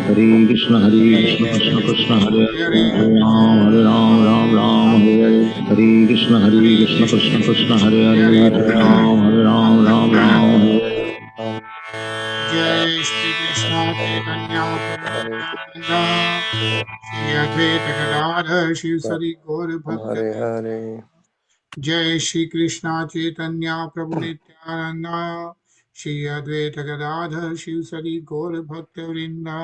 हरे कृष्ण कृष्ण कृष्ण हरे हरे हरे राम राम हरे हरे हरे कृष्ण कृष्ण कृष्ण हरे हरे हरे राम हरे हरे। जय श्री कृष्ण चैतन्य प्रभु नित्यानंद श्री अद्वैत गदाधर शिव सदि गौर भक्त हरे हरे जय श्री कृष्ण चैतन्य प्रभु नित्यानंद श्री अद्वैत गदाधर शिव सदि गौर भक्त वृंदा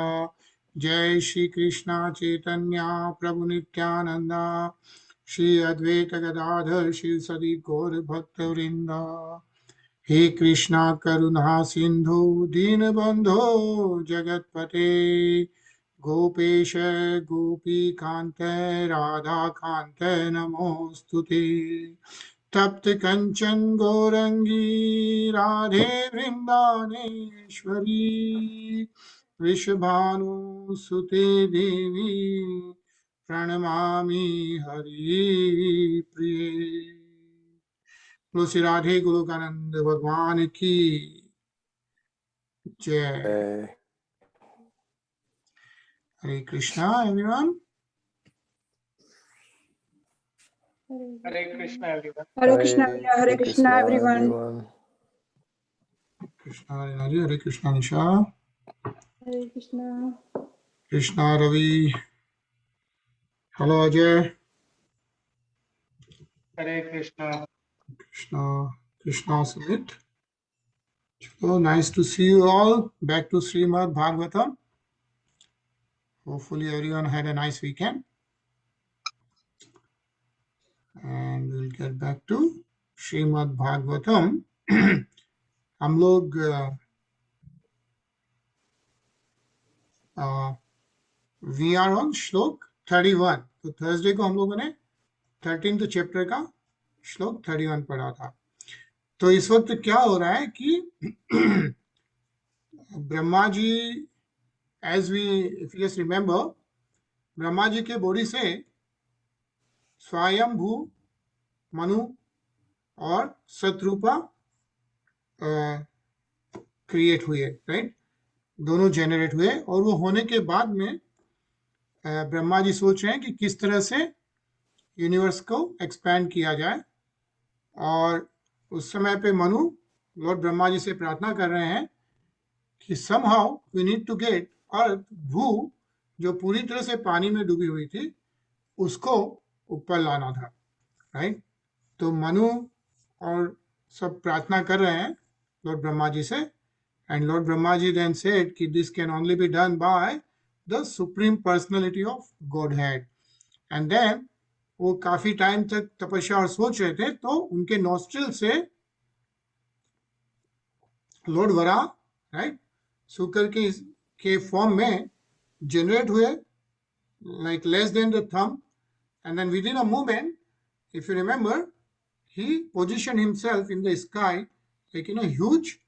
जय श्री कृष्ण चैतन्य प्रभु नित्यानंद श्री अद्वैत गदाधर शिव सदि गौर भक्त वृंदा हे कृष्णा करुणा सिंधु दीनबंधो जगतपते गोपेश गोपी कांत राधा कांत नमोस्तुते तप्त कंचन गौरंगी राधे वृंदावनेश्वरी वृषभानुसुते देवी प्रणमामि हरि प्रिये। बोलो श्री राधे गोलोकानंद भगवान की जय। जय हरे कृष्णा एवरीवन। हरे कृष्णा एवरीवन। हरे कृष्णा भैया, Hare Hare Krishna Krishna everyone. Everyone. Krishna Hare Hare Krishna Nisha Hare Krishna. Krishna Ravi hello Ajay Hare Krishna. Krishna Krishna Sumit so nice to see you all back to Srimad Bhagavatam. Hopefully everyone had a nice weekend and we'll get back to Srimad Bhagavatam. हम लोग वी आर ऑन श्लोक 31। तो Thursday को हम लोगों ने 13th chapter का श्लोक 31 पढ़ा था। तो इस वक्त क्या हो रहा है कि Brahma ji as we if you remember Brahma ji के बॉडी से स्वयंभू मनु और शत्रुपा क्रिएट हुए, राइट, दोनों जेनरेट हुए। और वो होने के बाद में ब्रह्मा जी सोच रहे हैं कि किस तरह से यूनिवर्स को एक्सपैंड किया जाए। और उस समय पे मनु लॉर्ड ब्रह्मा जी से प्रार्थना कर रहे हैं कि somehow we need to get अर्थ भू जो पूरी तरह से पानी में डूबी हुई थी उसको ऊपर लाना था, राइट। तो मनु और सब प्रार्थना कर रहे हैं लॉर्ड ब्रह्मा जी से and lord Brahma ji then said कि this can only be done by the supreme personality of Godhead. And then वो काफी टाइम तक तपस्या और सोच रहे थे तो उनके नॉस्ट्रिल से लॉर्ड वरा, राइट, शुक्र के फॉर्म में जनरेट हुए like less than the thumb, and then within a moment, if you remember, he positioned himself in the sky like in a huge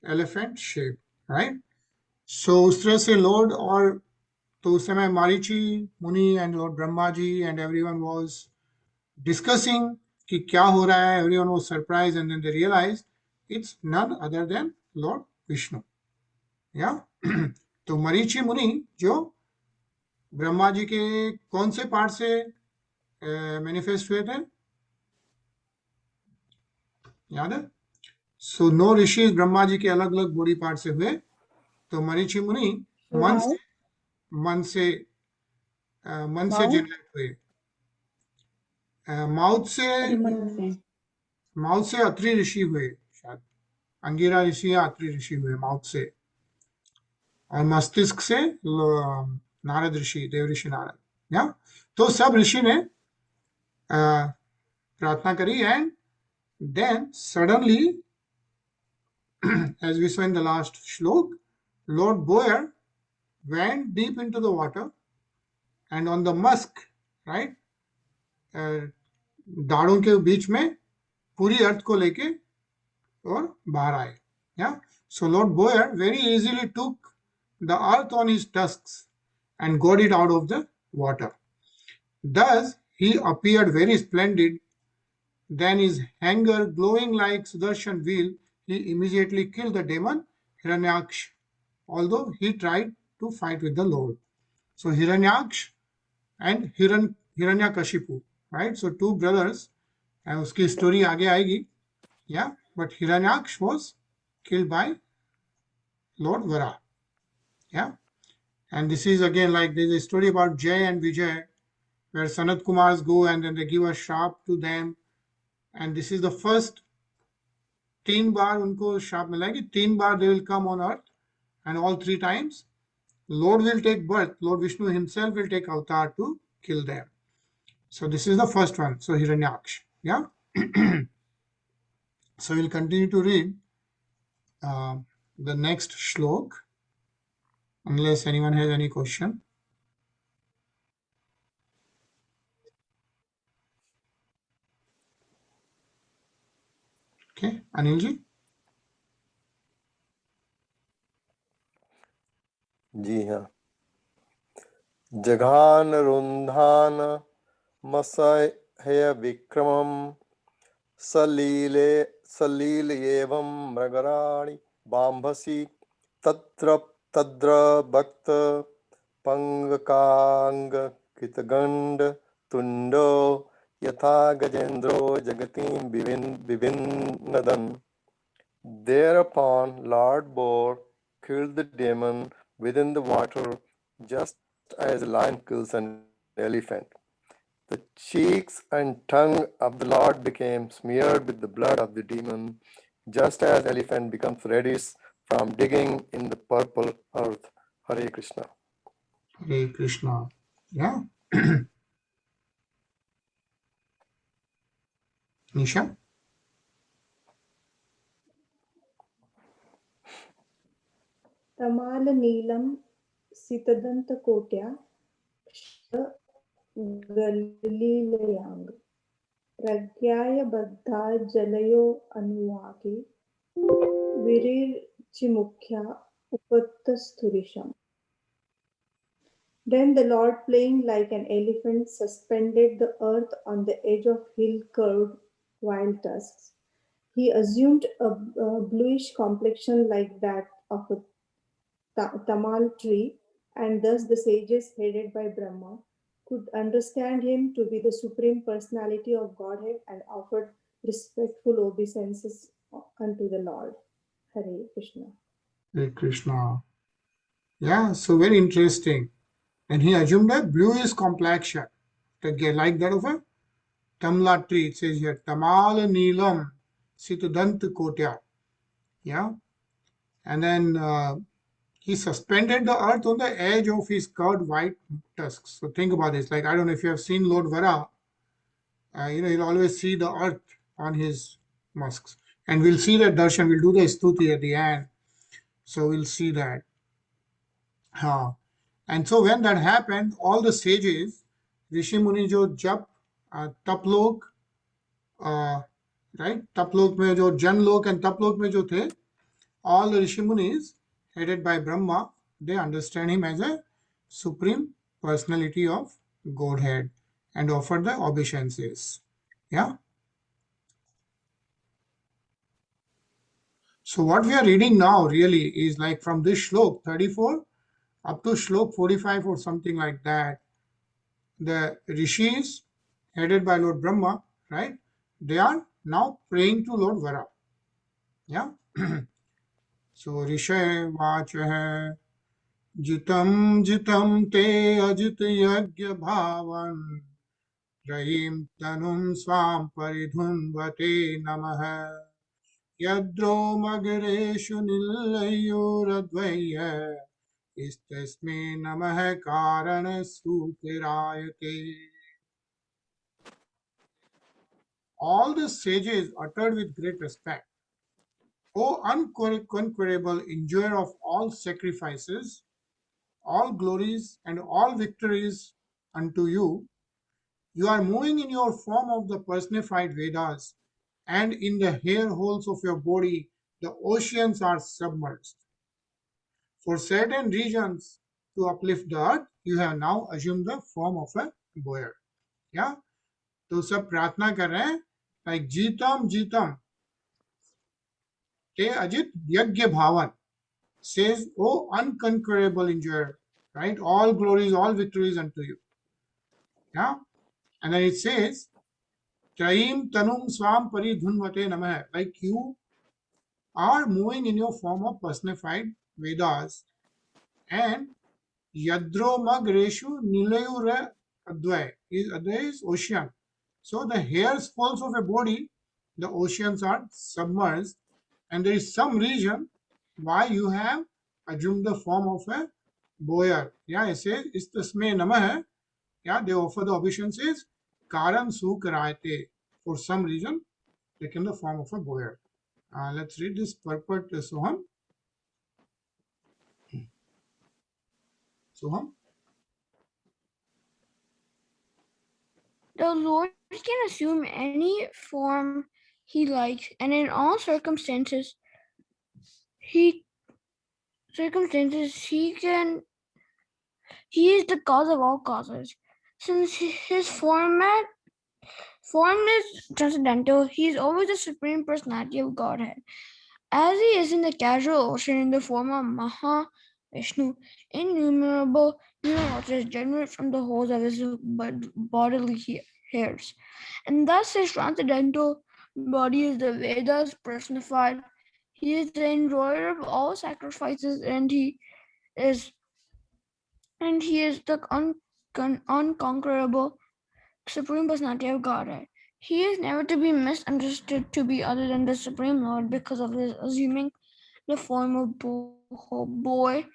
elephant shape, right? So उस तरह से Lord और तो उस समय मारीची मुनि and lord Brahma ji and everyone was discussing कि क्या हो रहा है। Everyone was surprise and then they realise it's none other than lord Vishnu, या तो मरीची मुनि जो ब्रह्मा जी के कौन से पार्ट से मैनिफेस्ट हुए थे, याद है? सो नो ऋषि ब्रह्मा जी के अलग अलग बॉडी पार्ट से हुए। तो मरीचि मुनि मन से मन से मन से जनरेट हुए। माउथ से अत्रि ऋषि हुए, शायद अंगिरा ऋषि या अत्रि ऋषि हुए माउथ से। और मस्तिष्क से नारद ऋषि, देव ऋषि नारद, या तो सब ऋषि ने प्रार्थना करी। And then suddenly as we saw in the last shlok, Lord Boyer went deep into the water and on the musk, right, दाढ़ों के बीच में पूरी अर्थ को लेके और बाहर आए, yeah. So Lord Boyer very easily took the earth on his tusks and got it out of the water. Thus he appeared very splendid. Then his hanger glowing like Sudarshan wheel, he immediately killed the demon Hiranyaksh, although he tried to fight with the Lord. So Hiranyaksh and Hiranyakashipu, right? So two brothers, and uski story aage aayegi, yeah. But Hiranyaksh was killed by Lord Vara, yeah. And this is again like there's a story about Jay and Vijay, where Sanat Kumars go and then they give a sharp to them, and this is the first 3 बार उनको शाप मिला है कि 3 बार they will come on earth, and all 3 times Lord will take birth. Lord Vishnu himself will take avatar to kill them. So this is the first one. So Hiranyaksh, yeah. So we'll continue to read the next shlok, unless anyone has any question. Okay, Anil ji. जी हाँ। जघान रुन्धान मसह्य विक्रमं सलील एवं मृगराणि बांभसि तत्र तद्रभक्त पंगकांग कृतगंड तुंडो यथा गजेंद्रो जगतीं विभिन्नदन्. Thereupon Lord Boar killed the demon within the water, just as a lion kills an elephant. The cheeks and tongue of the Lord became smeared with the blood of the demon, just as elephant becomes reddish from digging in the purple earth. Hare Krishna. Hare Krishna. Yeah. Nisha. Tamal Neelam सितदंत Kotya गलीलयांग प्रज्ञाय बद्धा जलयो अनुवाके विरिचिमुख्या उपत्तस्थुरिशम. Then the Lord, playing like an elephant, suspended the earth on the edge of hill-curved wild tusks. He assumed a bluish complexion like that of a tamal tree, and thus the sages, headed by Brahma, could understand him to be the Supreme Personality of Godhead and offered respectful obeisances unto the Lord. Hare Krishna. Hare Krishna. Yeah, so very interesting. And he assumed a bluish complexion, like that of a tamla tree. It says here, Tamal Neelam Situdant Kotya. Yeah. And then he suspended the earth on the edge of his curved white tusks. So think about this. Like, I don't know if you have seen Lord Vara, you'll always see the earth on his musks. And we'll see that darshan. We'll do the stuti at the end. So we'll see that. And so when that happened, all the sages, Rishi Muni jo jap, taplok, right? Taplok mein jo Janlok and Taplok mein jo the, all the Rishi Munis, headed by Brahma, they understand him as a supreme personality of Godhead and offer the obeisances. Yeah. So what we are reading now really is like from this shlok 34 up to shlok 45 or something like that. The rishis headed by Lord Brahma, right? They are now praying to Lord Vara. Yeah. So Rishay Vachaha Jitam Jitam Te Ajit Yagya Bhavan Rahim Tanum Swam Paridhunvate Namaha Yadro Magareshu Nilayoradvaya Istasme Namaha Karana Sutirayate. All the sages uttered with great respect, O unconquerable enjoyer of all sacrifices, all glories and all victories unto you, you are moving in your form of the personified Vedas, and in the hair holes of your body, the oceans are submerged. For certain regions to uplift the earth, you have now assumed the form of a boyer. Yeah? तो सब प्रार्थना कर रहे हैं like जीतम जीतम ते अजित यज्ञ भावन. says, "O unconquerable enjoyer," right? All glories, all victories unto you. Yeah. And then it says, Traim Tanum Swam Paridhunvate Namah, like you are moving in your form of personified Vedas, and Yadromag Reshu Nilayura Advai is ocean. So the hairs falls of a body, the oceans are submerged, and there is some reason why you have assumed the form of a boyer. Yeah, it says Istasme Namah. Yeah, they offer the obeisances Karan Sukarate. For some reason, taken the form of a boyer. Let's read this purport, Soham. Soham. The Lord can assume any form he likes, and in all circumstances, he can. He is the cause of all causes. Since his form is transcendental, he is always the supreme personality of Godhead. As he is in the casual ocean in the form of Maha Vishnu, innumerable waters generate from the holes of his bodily hairs. And thus his transcendental body is the Vedas personified. He is the enjoyer of all sacrifices, and he is the unconquerable supreme personality of Godhead. He is never to be misunderstood to be other than the Supreme Lord because of his assuming the form of boy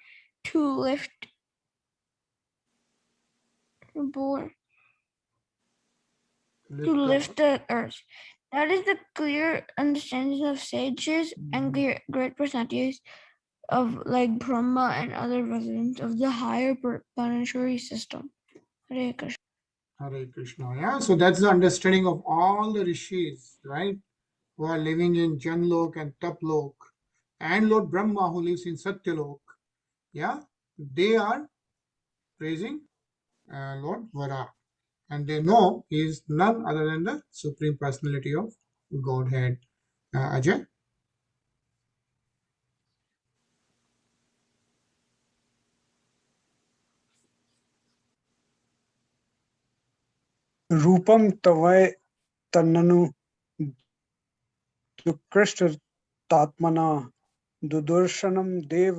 to lift the earth. That is the clear understanding of sages and great personalities of like Brahma and other residents of the higher planetary system. Hare Krishna. Hare Krishna. Yeah, so that's the understanding of all the rishis, right? Who are living in Janlok and Taplok, and Lord Brahma who lives in Satyalok. Yeah, they are praising Lord Vara, and they know he is none other than the Supreme Personality of Godhead. Ajay? रूपम तवय तन्ननु दुकृष्टतात्मना दुदर्शनम देव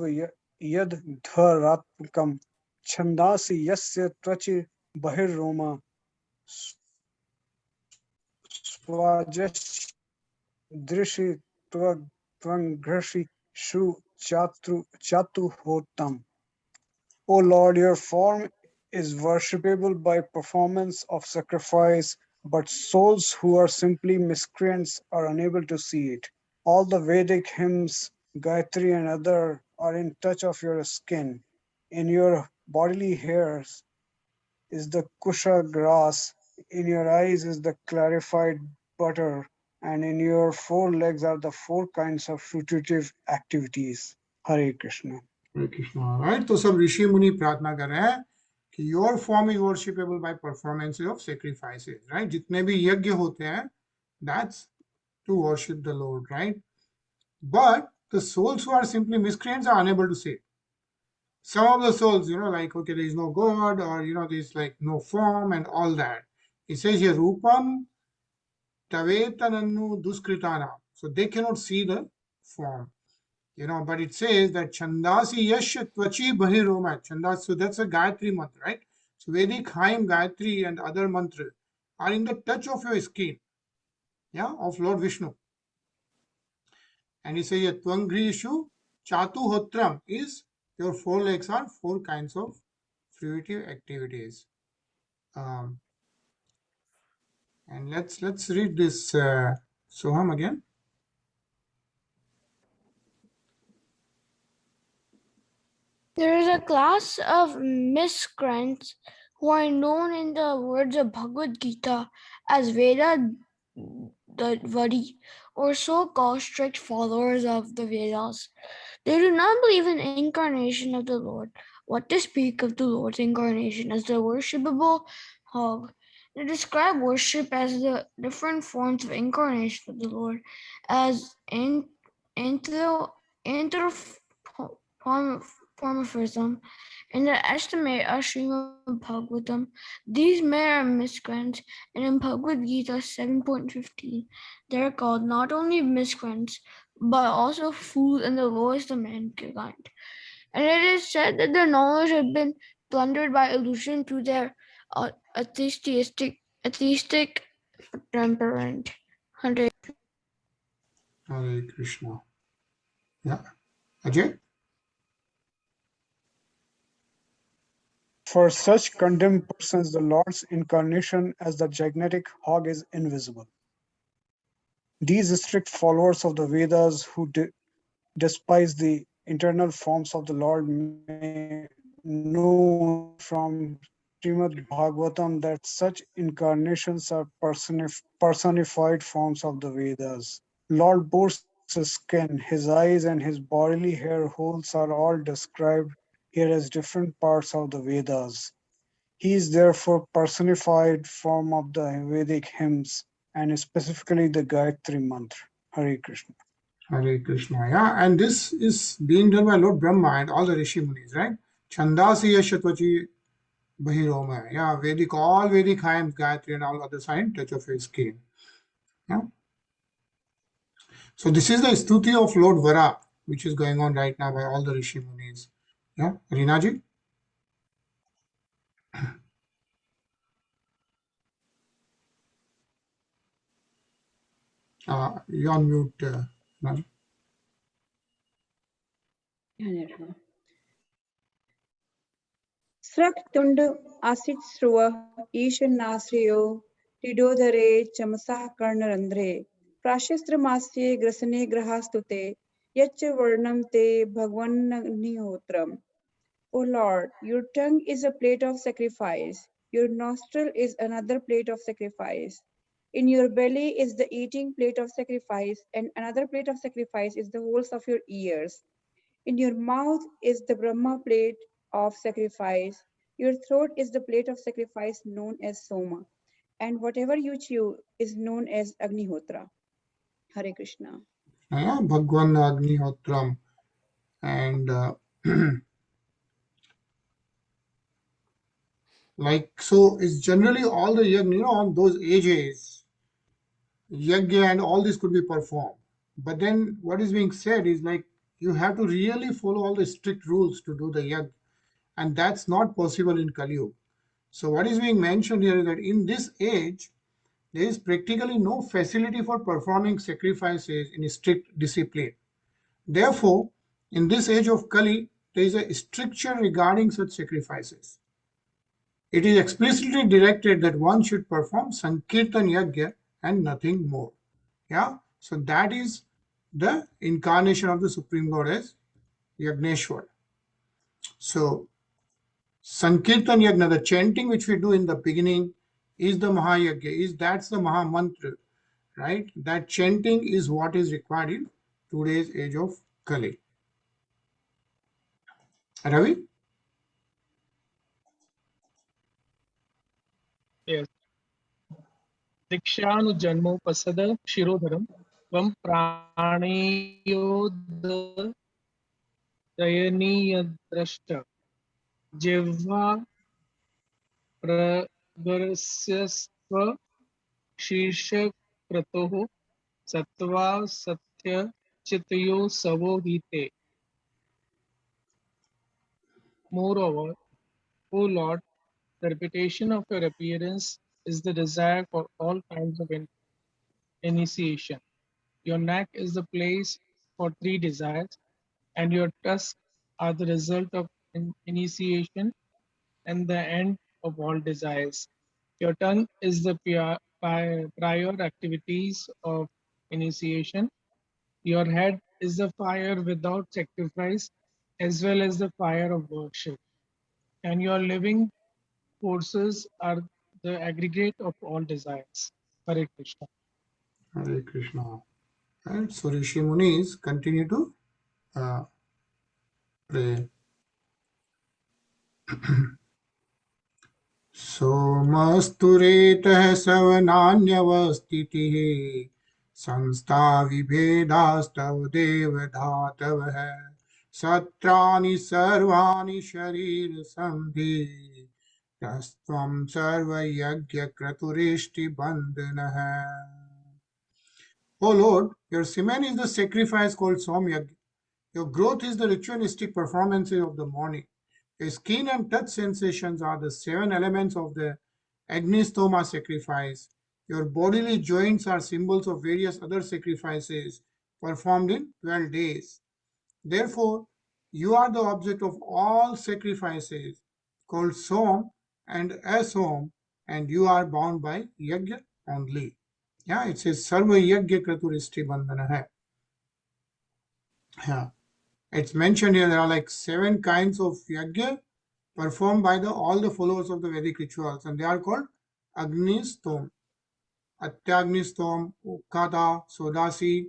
यद धरात्मकम छंदासि यस्य त्वचि बहिर्रोमा स्वाजदृशि त्वंघ्रषि शु चातुहोतम. O Lord, your form is worshipable by performance of sacrifice, but souls who are simply miscreants are unable to see it. All the Vedic hymns, Gayatri and other, are in touch of your skin. In your bodily hairs is the kusha grass, in your eyes is the clarified butter, and in your four legs are the four kinds of fruitive activities. Hare Krishna. Hare Krishna. Right? तो सब ऋषि मुनि प्रार्थना कर रहे हैं कि your form is worshipable by performance of sacrifices. Right? जितने भी यज्ञ होते हैं, that's to worship the Lord. Right? But the souls who are simply miscreants are unable to see it. Some of the souls, like, okay, there is no God, or, there's like no form and all that. It says here, Rupam Tavetanannu Duskritana. So they cannot see the form. But it says that Chandasi Yash Tvachi Bahiroma. Chandas, so that's a Gayatri mantra, right? So Vedic Haim, Gayatri, and other mantra are in the touch of your skin, of Lord Vishnu. And he says, Tvangrishu Chatuhotram is your four legs are four kinds of fruitive activities. And let's read this Soham again. There is a class of miscreants who are known in the words of Bhagavad Gita as Veda Dvari, or so-called strict followers of the Vedas. They do not believe in the incarnation of the Lord. What to speak of the Lord's incarnation as the worshipable hog? They describe worship as the different forms of incarnation of the Lord as polymorphism. In the estimate of Srimad Bhagavatam, these men are miscreants, and in Bhagavad Gita 7.15, they are called not only miscreants, but also fools and the lowest of mankind. And it is said that their knowledge has been plundered by illusion to their atheistic temperament. Hare Krishna. Yeah. Ajay? For such condemned persons, the Lord's incarnation as the gigantic hog is invisible. These strict followers of the Vedas who despise the internal forms of the Lord may know from Srimad Bhagavatam that such incarnations are personified forms of the Vedas. Lord boasts his skin, his eyes, and his bodily hair holes are all described here as different parts of the Vedas. He is therefore personified form of the Vedic hymns and specifically the Gayatri mantra. Hare Krishna. Hare Krishna. Yeah, and this is being done by Lord Brahma and all the Rishi Munis, right? Chandasi Yashatvachi Bahiroma. Yeah, Vedic, all Vedic hymns, Gayatri and all other signs, touch of his skin. Yeah. So this is the stuti of Lord Vara, which is going on right now by all the Rishi Munis. Yeah, Rinaji? You're on mute, Rinaji. स्रक्तुण्ड आसित स्रुव ईशनाश्रयो त्रिडोदरे चमसः कर्णरन्ध्रे प्राशस्त्रमास्ये ग्रसने ग्रहास्तुते यच्च वर्णं ते भगवन्नग्निहोत्रम्. O Lord, your tongue is a plate of sacrifice, your nostril is another plate of sacrifice. In your belly is the eating plate of sacrifice, and another plate of sacrifice is the holes of your ears. In your mouth is the Brahma plate of sacrifice. Your throat is the plate of sacrifice known as Soma. And whatever you chew is known as Agnihotra. Hare Krishna. Yeah, Bhagwan Agnihotram. And like, so it's generally all the yajna, on those ages, yajna and all this could be performed. But then what is being said is like, you have to really follow all the strict rules to do the yajna. And that's not possible in Kali Yuga. So what is being mentioned here is that in this age, there is practically no facility for performing sacrifices in strict discipline. Therefore, in this age of Kali, there is a stricture regarding such sacrifices. It is explicitly directed that one should perform Sankirtan Yajna and nothing more. Yeah, so that is the incarnation of the Supreme Lord as Yagneshwar. So, Sankirtan Yajna, the chanting which we do in the beginning, is the Mahayajna, that's the Maha Mantra, right? That chanting is what is required in today's age of Kali. Ravi? Yes. Dikshanujannmopasada Shirodharam Tvam Pranayod Dayaniyadrashta Jivva Pragarsyastva Shirshak Kratoho Sattva Satya Chitayo Savohite. Moreover, O Lord, the reputation of your appearance is the desire for all kinds of initiation. Your neck is the place for three desires, and your tusks are the result of initiation and the end of all desires. Your tongue is the prior activities of initiation. Your head is the fire without sacrifice, as well as the fire of worship. And your living forces are the aggregate of all desires. Hare Krishna. Hare Krishna. And so Rishi Munis continue to pray. सोमस्तुरेतः सवनान्यवस्थितिः संस्था विभेदास्तव देवधातवः Satrani sarvani sharir sandhi Rastvam sarva yagya kraturishti bandhanaha. O Lord, your semen is the sacrifice called Somyagya. Your growth is the ritualistic performances of the morning. Your skin and touch sensations are the 7 elements of the Agnistoma sacrifice. Your bodily joints are symbols of various other sacrifices performed in 12 days. Therefore, you are the object of all sacrifices called Som and Asom, and you are bound by Yajna only. Yeah, it says Sarva Yajna Kraturisti Bandhana hai. Yeah. It's mentioned here there are like 7 kinds of yajna performed by all the followers of the Vedic rituals, and they are called Agnistom, Atyagnistom, Ukada, Sodasi,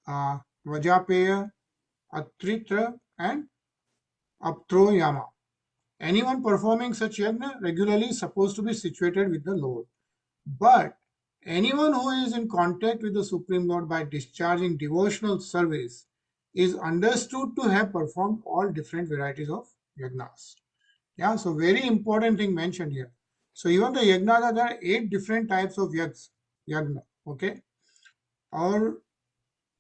Vajapeya, Atritra, and Aptroyama. Anyone performing such yajna regularly is supposed to be situated with the Lord. But anyone who is in contact with the Supreme Lord by discharging devotional service is understood to have performed all different varieties of yajnas. Yeah, so very important thing mentioned here. So even the yajna, there are 8 different types of yajna, okay? Or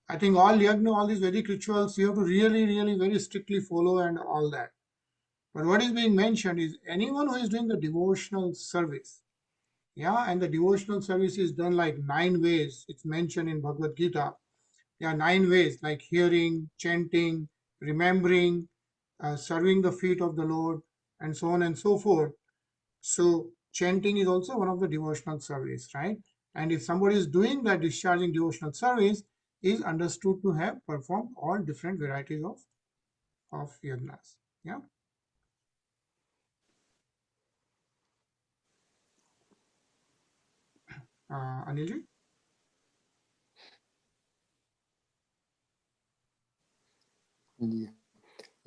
I think all yajna, all these Vedic rituals, you have to really, really very strictly follow and all that. But what is being mentioned is anyone who is doing the devotional service, yeah, and the devotional service is done like 9 ways. It's mentioned in Bhagavad Gita. There are 9 ways like hearing, chanting, remembering, serving the feet of the Lord, and so on and so forth. So chanting is also one of the devotional service, right? And if somebody is doing that discharging devotional service, is understood to have performed all different varieties of yajnas. Yeah. Anilji?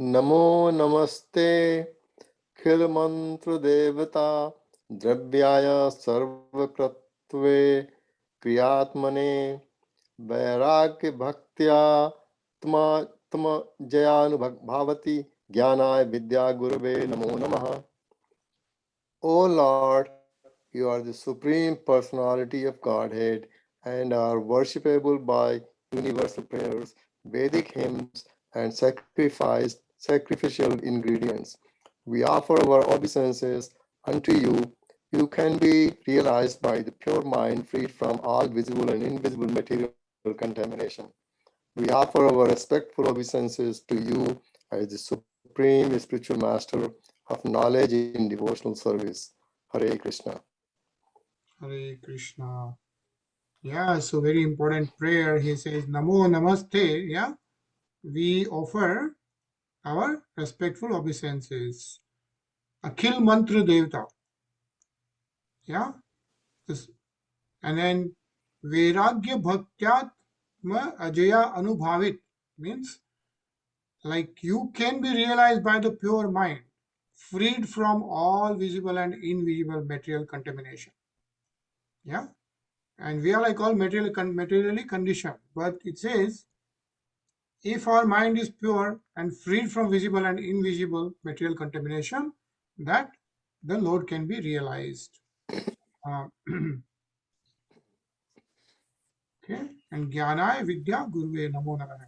नमो नमस्ते खिल मंत्र देवता द्रव्याय सर्वकृत्वे क्रियात्मने वैराग्य भक्त्या तम जयानुभवति ज्ञानाय विद्या गुरुवे नमो नमः. O Lord, you are the supreme personality of Godhead and are worshipable by universal prayers, Vedic hymns, and sacrificial ingredients. We offer our obeisances unto you. You can be realized by the pure mind freed from all visible and invisible material contamination. We offer our respectful obeisances to you as the supreme spiritual master of knowledge in devotional service. Hare Krishna. Hare Krishna. Yeah, so very important prayer. He says, Namo Namaste. Yeah, we offer our respectful obeisances. Akhil Mantra Devta. Yeah, this, and then Vairagya Bhaktyatma Ajaya Anubhavit means like you can be realized by the pure mind, freed from all visible and invisible material contamination. Yeah, and we are like all materially conditioned, but it says if our mind is pure and freed from visible and invisible material contamination, that the Lord can be realized. Okay, and Jnanaya Vidya Guruve Namo Namaha.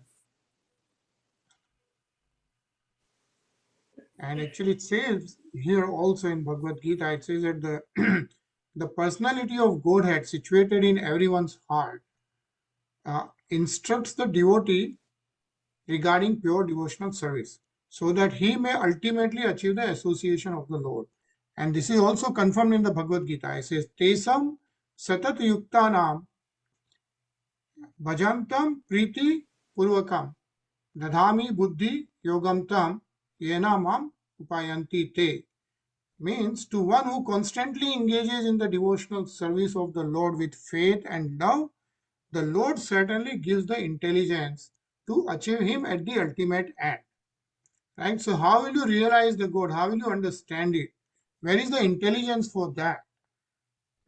And actually it says here also in Bhagavad Gita, it says that the, the personality of Godhead situated in everyone's heart instructs the devotee regarding pure devotional service so that he may ultimately achieve the association of the Lord. And this is also confirmed in the Bhagavad Gita. It says, Tesam satat yuktanam bhajantam priti purvakam dadhami buddhi yogam tam yena mam upayanti te. Means to one who constantly engages in the devotional service of the Lord with faith and love, the Lord certainly gives the intelligence to achieve him at the ultimate end. Right? So how will you realize the God? How will you understand it? Where is the intelligence for that?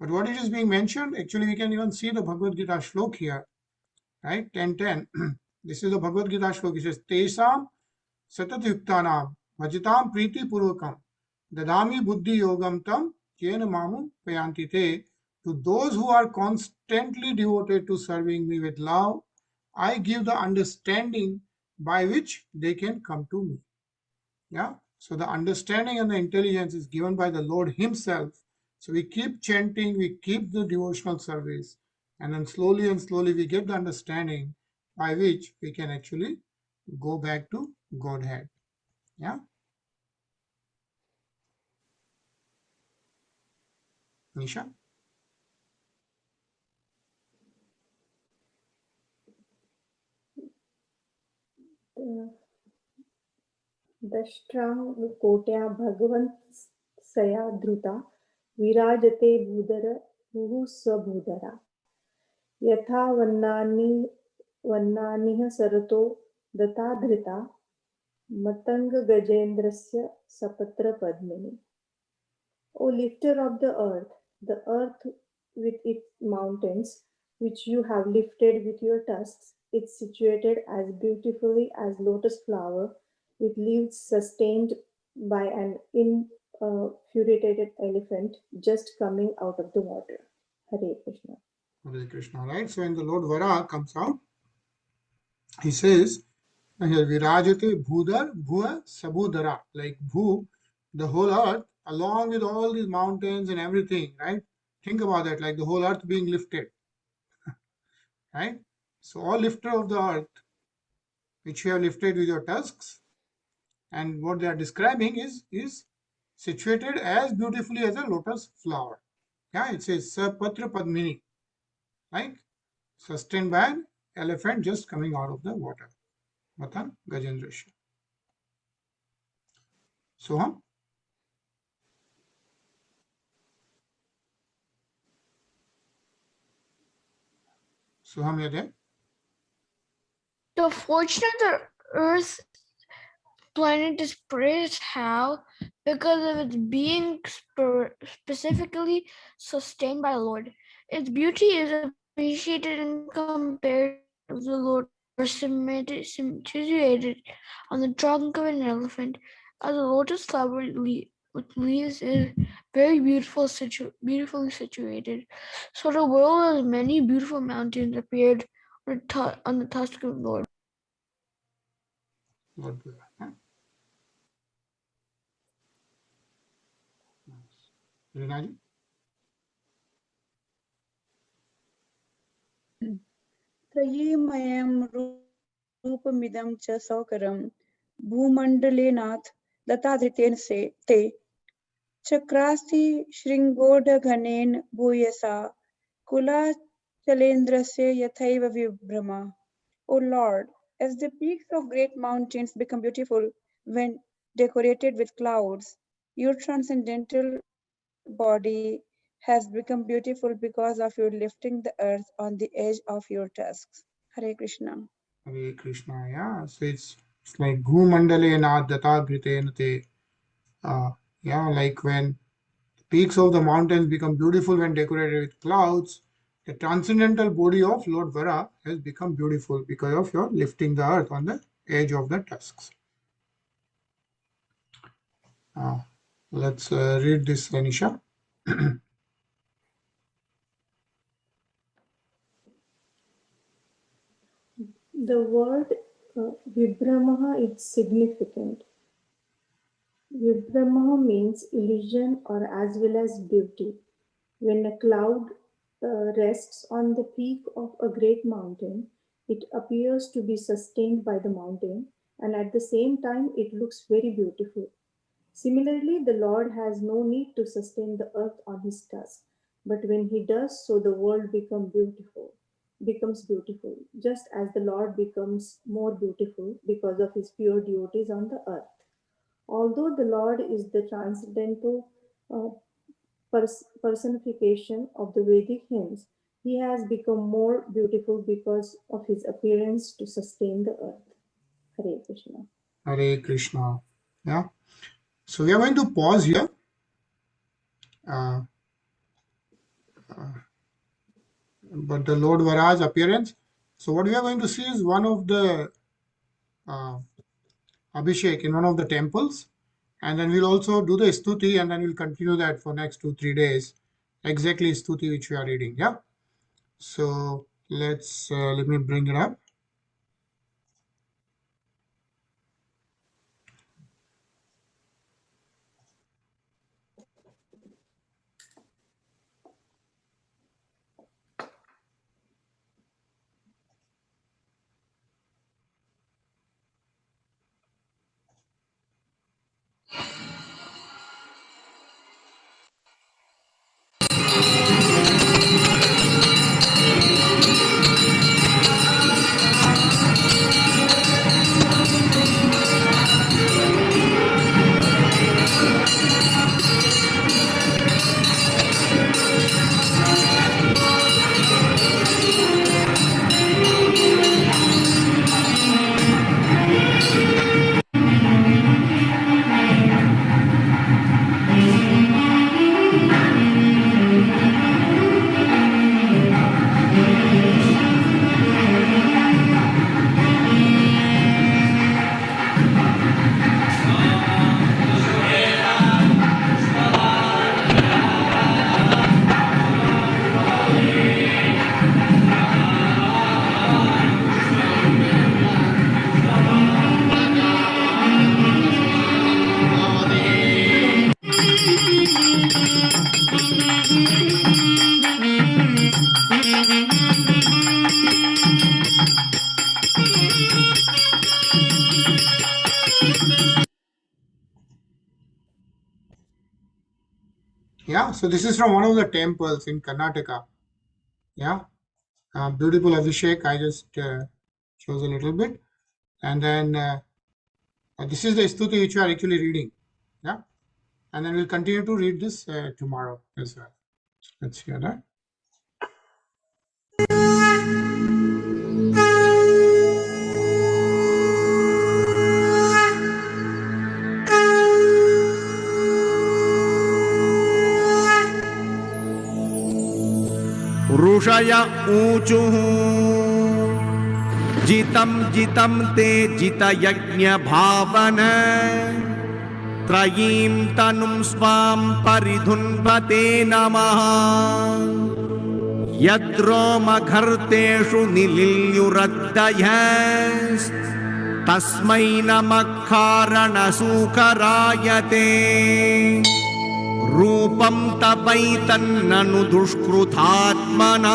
But what it is being mentioned, actually we can even see the Bhagavad Gita shlok here. Right? 10:10. This is the Bhagavad Gita shlok. It says, Tesam सततयुक्तानां भजतां प्रीतिपूर्वकं ददामि बुद्धि yogam tam yena mamum payanti te. To those who are constantly devoted to serving me with love, I give the understanding by which they can come to me. Yeah. So the understanding and the intelligence is given by the Lord Himself. So we keep chanting, we keep the devotional service, and then slowly and slowly we get the understanding by which we can actually go back to Godhead. Yeah. Nisha? दष्ट्रां कोट्या भगवन्सया धृता विराजते भूः स्वभूधरा यथा वन्नानिः सरतो दता धृता मतङ्गगजेन्द्रस्य सपत्रपद्मिनी. O lifter of the earth with its mountains, which you have lifted with your tusks, is situated as beautifully as lotus flower, with leaves sustained by an infuriated elephant just coming out of the water. Hare Krishna. Hare Krishna, right? So when the Lord Vara comes out, he says, here, Virajate Bhudar Bhua Sabudara, like Bhu, the whole earth, along with all these mountains and everything, right? Think about that, like the whole earth being lifted, right? So, all lifter of the earth, which you have lifted with your tusks, and what they are describing is situated as beautifully as a lotus flower. Yeah, it says Sapatra Padmini, right? Sustained by an elephant just coming out of the water. Matan Gajendrasya. Soham? Soham, you're there? The fortune of the Earth planet is praised how because of its being specifically sustained by the Lord. Its beauty is appreciated and compared to the Lord situated on the trunk of an elephant. As a lotus flower with leaves is very beautifully situated. So the world has many beautiful mountains appeared on the tusk of the Lord. Lord Buddha. Huh? Rinaji? त्रयीमयं रूपमिदं च सौकरं भूमण्डलेनाथ दत्ताधृतेन ते चक्रास्ति शृङ्गोढघनेन भूयसा कुलाचलेन्द्रस्य यथैव विभ्रमा. O Lord, as the peaks of great mountains become beautiful when decorated with clouds, your transcendental body has become beautiful because of your lifting the earth on the edge of your tusks. Hare Krishna. Hare Krishna, yeah. So it's like Bhumandale Nadata Britenate. Yeah, like when peaks of the mountains become beautiful when decorated with clouds, the transcendental body of Lord Vara has become beautiful because of your lifting the earth on the edge of the tusks. Let's read this, Anisha. The word Vibhramaha is significant. Vibhramaha means illusion or as well as beauty. When a cloud rests on the peak of a great mountain, it appears to be sustained by the mountain, and at the same time, it looks very beautiful. Similarly, the Lord has no need to sustain the earth on his tusk, but when he does so, the world becomes beautiful, just as the Lord becomes more beautiful because of his pure devotees on the earth. Although the Lord is the transcendental personification of the Vedic hymns, he has become more beautiful because of his appearance to sustain the earth. Hare Krishna. Hare Krishna. Yeah. So we are going to pause here. But the Lord Vara's appearance. So what we are going to see is one of the Abhishek in one of the temples, and then we'll also do the Stuti, and then we'll continue that for next 2-3 days. Exactly Stuti which we are reading. Yeah. So let's let me bring it up. Yeah, so this is from one of the temples in Karnataka. Yeah, beautiful Abhishek. I just chose a little bit, and then this is the Stuti which we are actually reading. Yeah, and then we'll continue to read this tomorrow as well. Let's hear that. ऋषय ऊचुः जितं जितं ते जितयज्ञभावन त्रयीं तनुं स्वां परिधुन्वते नमः यद्रोमघर्तेषु निलिल्युरद्दयस्तस्मै नमः कारणसूकरायते रूपं तपैतन्ननु दुष्कृतात्मनां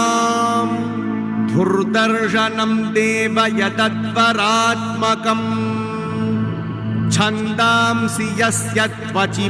धुर्दर्शनं देव यदत्वरात्मकम् छन्दांसि यस्य त्वचि